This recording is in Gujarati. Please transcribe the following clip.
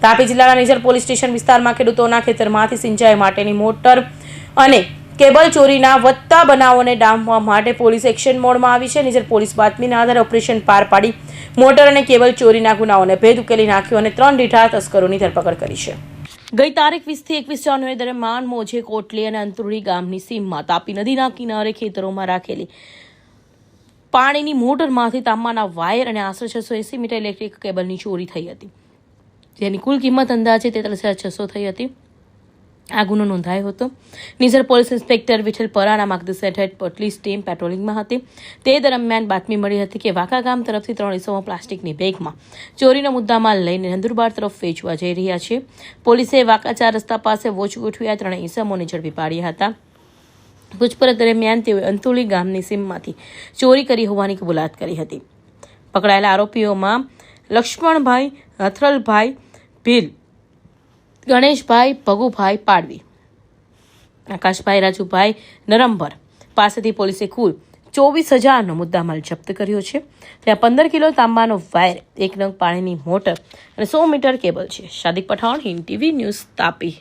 તાપી જિલ્લાના નિઝર પોલીસ સ્ટેશન વિસ્તારમાં ખેડૂતોના ખેતરમાંથી સિંચાઈ માટેની મોટર અને કેબલ ચોરીના વધતા બનાવોને ડામવા માટે પોલીસ એક્શન મોડમાં આવી છે. નિઝર પોલીસ બાતમીના આધારે ઓપરેશન પાર પાડી મોટર અને કેબલ ચોરીના ગુનાઓને ભેદ ઉકેલી નાખ્યો અને 3 દીઠા તસ્કરોની ધરપકડ કરી છે. ગઈ તારીખ 20 થી 21 જાન્યુઆરી દરમિયાન મોજે કોટલી અને અંતુડી ગામની સીમમાં તાપી નદીના કિનારે ખેતરોમાં રાખેલી પાણીની મોટરમાંથી તાંબાના વાયર અને આશરે 680 મીટર ઇલેક્ટ્રિક કેબલની ચોરી થઈ હતી, જેની કુલ કિંમત અંદાજે 43,600 થઈ હતી. આ ગુનો નોંધાયો હતો. નિઝર પોલીસ ઇન્સ્પેક્ટર વિઠ્ઠલ પરાના માર્ગદર્શન હેઠળ પોલીસ ટીમ પેટ્રોલિંગમાં હતી. તે દરમિયાન બાતમી મળી હતી કે વાંકા ગામ તરફથી 3 ઇસમો પ્લાસ્ટિકની બેગમાં ચોરીનો મુદ્દામાલ લઈને નંદુરબાર તરફ વેચવા જઈ રહ્યા છે. પોલીસે વાંકા 4 રસ્તા પાસે વોચ ગોઠવી 3 ઇસમોને ઝડપી પાડ્યા હતા. પૂછપરછ દરમિયાન તેઓએ અંતુલી ગામની સીમમાંથી ચોરી કરી હોવાની કબૂલાત કરી હતી. પકડાયેલા આરોપીઓમાં લક્ષ્મણભાઈ હથરલભાઈ ભીલ, ગણેશભાઈ ભગુભાઈ પાડવી, આકાશભાઈ રાજુભાઈ નરમભર પાસેથી પોલીસે કુલ 24,000નો મુદ્દામાલ જપ્ત કર્યો છે. ત્યાં 15 કિલો તાંબાનો વાયર, 1 નંગ પાણીની મોટર અને 100 મીટર કેબલ છે. શાદિક પઠાણ, હિન્દ ટીવી ન્યૂઝ, તાપી.